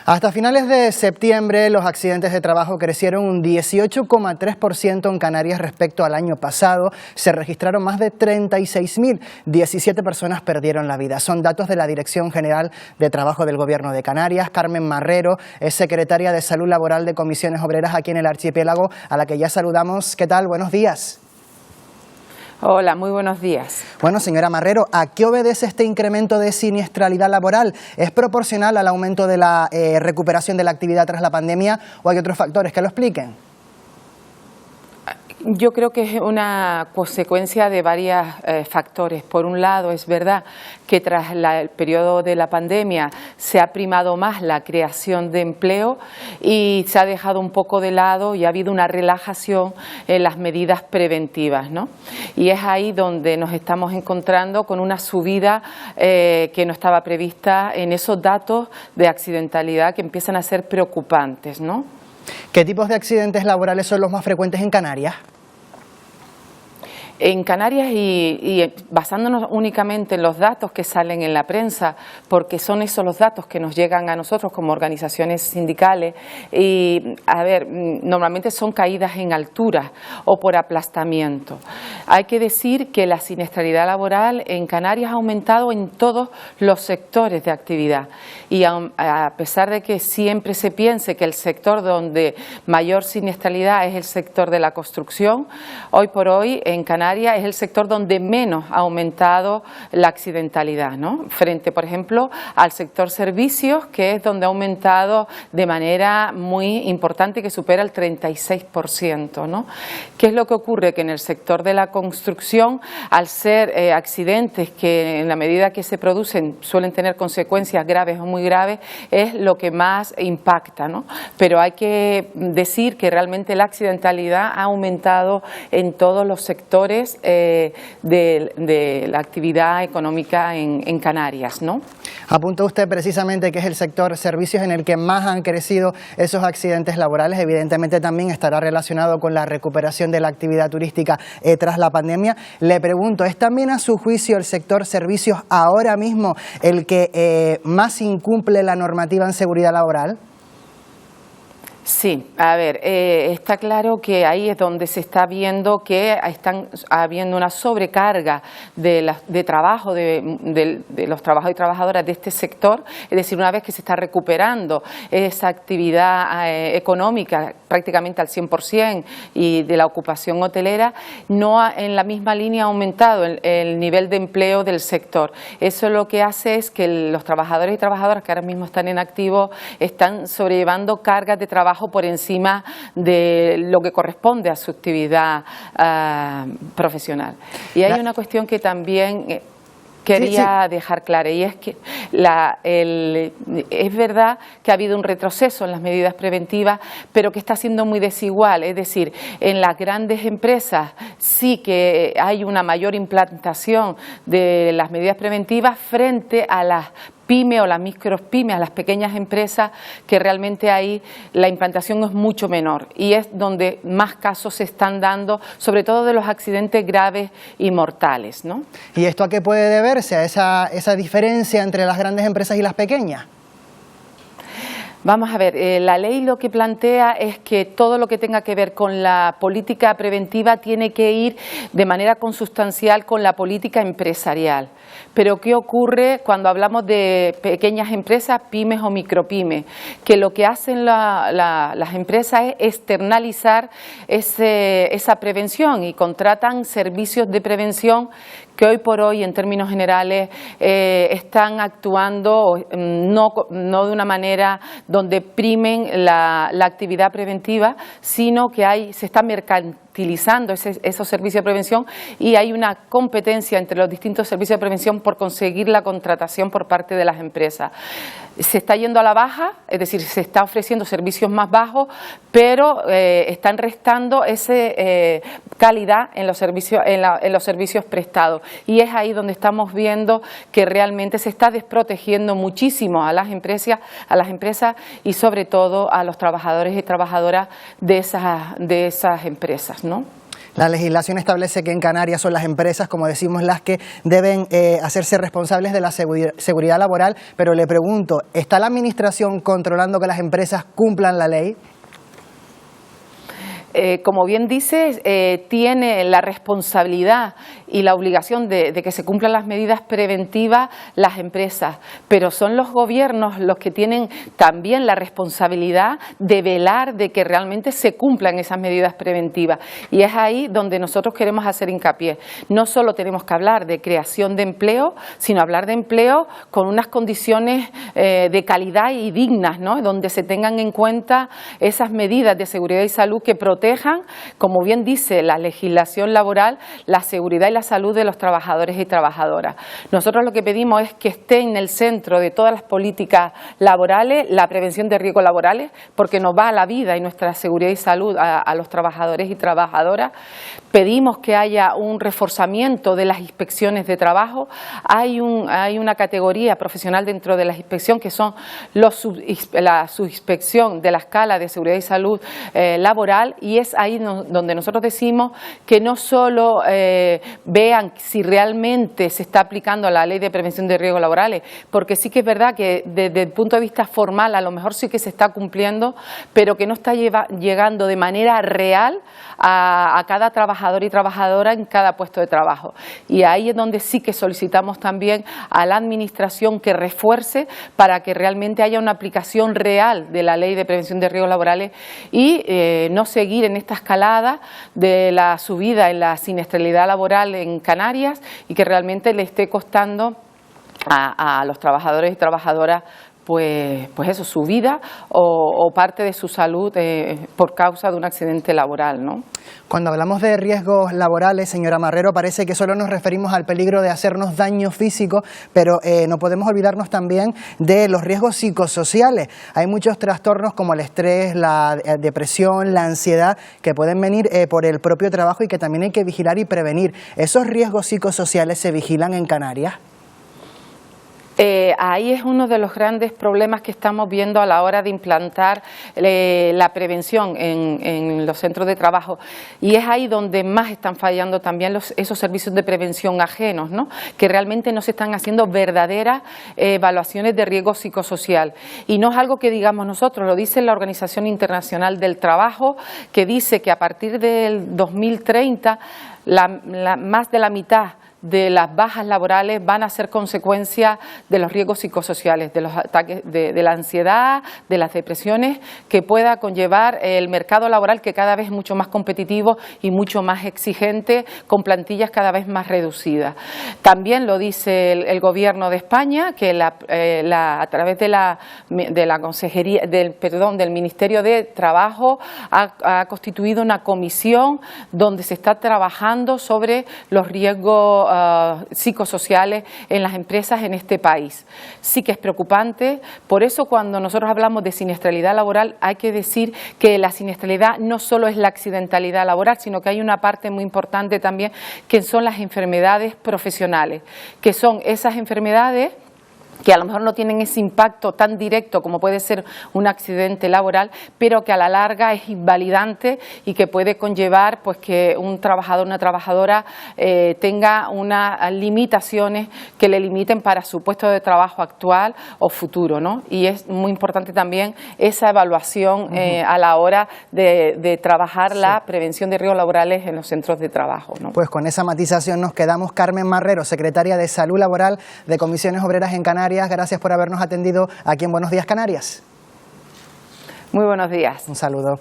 Hasta finales de septiembre, los accidentes de trabajo crecieron un 18,3% en Canarias respecto al año pasado. Se registraron más de 36.000, 17 personas perdieron la vida. Son datos de la Dirección General de Trabajo del Gobierno de Canarias. Carmen Marrero es secretaria de Salud Laboral de Comisiones Obreras aquí en el archipiélago, a la que ya saludamos. ¿Qué tal? Buenos días. Hola, muy buenos días. Bueno, señora Marrero, ¿a qué obedece este incremento de siniestralidad laboral? ¿Es proporcional al aumento de la recuperación de la actividad tras la pandemia o hay otros factores que lo expliquen? Yo creo que es una consecuencia de varios factores. Por un lado, es verdad que tras el periodo de la pandemia se ha primado más la creación de empleo y se ha dejado un poco de lado y ha habido una relajación en las medidas preventivas, ¿no? Y es ahí donde nos estamos encontrando con una subida que no estaba prevista en esos datos de accidentalidad que empiezan a ser preocupantes, ¿no? ¿Qué tipos de accidentes laborales son los más frecuentes en Canarias? En Canarias y basándonos únicamente en los datos que salen en la prensa, porque son esos los datos que nos llegan a nosotros como organizaciones sindicales, y a ver, normalmente son caídas en altura o por aplastamiento. Hay que decir que la siniestralidad laboral en Canarias ha aumentado en todos los sectores de actividad y a pesar de que siempre se piense que el sector donde mayor siniestralidad es el sector de la construcción, hoy por hoy en Canarias es el sector donde menos ha aumentado la accidentalidad, ¿no? Frente, por ejemplo, al sector servicios, que es donde ha aumentado de manera muy importante, que supera el 36%, ¿no? ¿Qué es lo que ocurre? Que en el sector de la construcción, al ser accidentes que en la medida que se producen suelen tener consecuencias graves o muy graves, es lo que más impacta, ¿no? Pero hay que decir que realmente la accidentalidad ha aumentado en todos los sectores de la actividad económica en Canarias, ¿no? Apunta usted precisamente que es el sector servicios en el que más han crecido esos accidentes laborales. Evidentemente también estará relacionado con la recuperación de la actividad turística tras la pandemia. Le pregunto, ¿es también a su juicio el sector servicios ahora mismo el que más incumple la normativa en seguridad laboral? Sí, a ver, está claro que ahí es donde se está viendo que están habiendo una sobrecarga de trabajo de los trabajadores y trabajadoras de este sector, es decir, una vez que se está recuperando esa actividad económica prácticamente al 100% y de la ocupación hotelera, no en la misma línea ha aumentado el nivel de empleo del sector. Eso lo que hace es que los trabajadores y trabajadoras que ahora mismo están en activo están sobrellevando cargas de trabajo por encima de lo que corresponde a su actividad profesional. Y hay una cuestión que también quería dejar clara, y es que es verdad que ha habido un retroceso en las medidas preventivas, pero que está siendo muy desigual. Es decir, en las grandes empresas sí que hay una mayor implantación de las medidas preventivas frente a las pymes o las micropymes, a las pequeñas empresas, que realmente ahí la implantación es mucho menor y es donde más casos se están dando, sobre todo de los accidentes graves y mortales, ¿no? ¿Y esto a qué puede deberse, a esa diferencia entre las grandes empresas y las pequeñas? Vamos a ver, la ley lo que plantea es que todo lo que tenga que ver con la política preventiva tiene que ir de manera consustancial con la política empresarial. Pero ¿qué ocurre cuando hablamos de pequeñas empresas, pymes o micropymes? Que lo que hacen las empresas es externalizar esa prevención y contratan servicios de prevención que hoy por hoy, en términos generales, están actuando no de una manera donde primen la actividad preventiva, sino que se está mercantilizando esos servicios de prevención y hay una competencia entre los distintos servicios de prevención por conseguir la contratación por parte de las empresas. Se está yendo a la baja, es decir, se está ofreciendo servicios más bajos, pero están restando esa calidad en los servicios prestados. Y es ahí donde estamos viendo que realmente se está desprotegiendo muchísimo a las empresas y sobre todo a los trabajadores y trabajadoras de esas empresas, ¿no? La legislación establece que en Canarias son las empresas, como decimos, las que deben hacerse responsables de la seguridad laboral, pero le pregunto, ¿está la Administración controlando que las empresas cumplan la ley? Como bien dices, tiene la responsabilidad y la obligación de que se cumplan las medidas preventivas las empresas, pero son los gobiernos los que tienen también la responsabilidad de velar de que realmente se cumplan esas medidas preventivas, y es ahí donde nosotros queremos hacer hincapié. No solo tenemos que hablar de creación de empleo, sino hablar de empleo con unas condiciones de calidad y dignas, ¿no? Donde se tengan en cuenta esas medidas de seguridad y salud que protejan, como bien dice la legislación laboral, la seguridad y la salud de los trabajadores y trabajadoras. Nosotros lo que pedimos es que esté en el centro de todas las políticas laborales la prevención de riesgos laborales, porque nos va a la vida y nuestra seguridad y salud a los trabajadores y trabajadoras. Pedimos que haya un reforzamiento de las inspecciones de trabajo. Hay una categoría profesional dentro de la inspección que son la subinspección de la escala de seguridad y salud laboral, y es ahí donde nosotros decimos que no solo vean si realmente se está aplicando la ley de prevención de riesgos laborales, porque sí que es verdad que desde el punto de vista formal a lo mejor sí que se está cumpliendo, pero que no está llegando de manera real a cada trabajador y trabajadora en cada puesto de trabajo. Y ahí es donde sí que solicitamos también a la Administración que refuerce para que realmente haya una aplicación real de la ley de prevención de riesgos laborales y no seguir en esta escalada de la subida en la siniestralidad laboral en Canarias, y que realmente le esté costando a los trabajadores y trabajadoras pues eso, su vida o parte de su salud por causa de un accidente laboral, ¿no? Cuando hablamos de riesgos laborales, señora Marrero, parece que solo nos referimos al peligro de hacernos daño físico, pero no podemos olvidarnos también de los riesgos psicosociales. Hay muchos trastornos como el estrés, la depresión, la ansiedad, que pueden venir por el propio trabajo y que también hay que vigilar y prevenir. ¿Esos riesgos psicosociales se vigilan en Canarias? Ahí es uno de los grandes problemas que estamos viendo a la hora de implantar la prevención en los centros de trabajo, y es ahí donde más están fallando también esos servicios de prevención ajenos, ¿no? Que realmente no se están haciendo verdaderas evaluaciones de riesgo psicosocial, y no es algo que digamos nosotros, lo dice la Organización Internacional del Trabajo, que dice que a partir del 2030 más de la mitad de las bajas laborales van a ser consecuencia de los riesgos psicosociales, de los ataques de la ansiedad, de las depresiones que pueda conllevar el mercado laboral, que cada vez es mucho más competitivo y mucho más exigente, con plantillas cada vez más reducidas. También lo dice el Gobierno de España, que a través de la Consejería, del Ministerio de Trabajo ha constituido una comisión donde se está trabajando sobre los riesgos psicosociales en las empresas en este país. Sí que es preocupante, por eso cuando nosotros hablamos de siniestralidad laboral hay que decir que la siniestralidad no solo es la accidentalidad laboral, sino que hay una parte muy importante también que son las enfermedades profesionales, que son esas enfermedades que a lo mejor no tienen ese impacto tan directo como puede ser un accidente laboral, pero que a la larga es invalidante y que puede conllevar pues que un trabajador, una trabajadora tenga unas limitaciones que le limiten para su puesto de trabajo actual o futuro, ¿no? Y es muy importante también esa evaluación a la hora de trabajar la prevención de riesgos laborales en los centros de trabajo, ¿no? Pues con esa matización nos quedamos. Carmen Marrero, secretaria de Salud Laboral de Comisiones Obreras en Canarias, gracias por habernos atendido aquí en Buenos Días Canarias. Muy buenos días. Un saludo.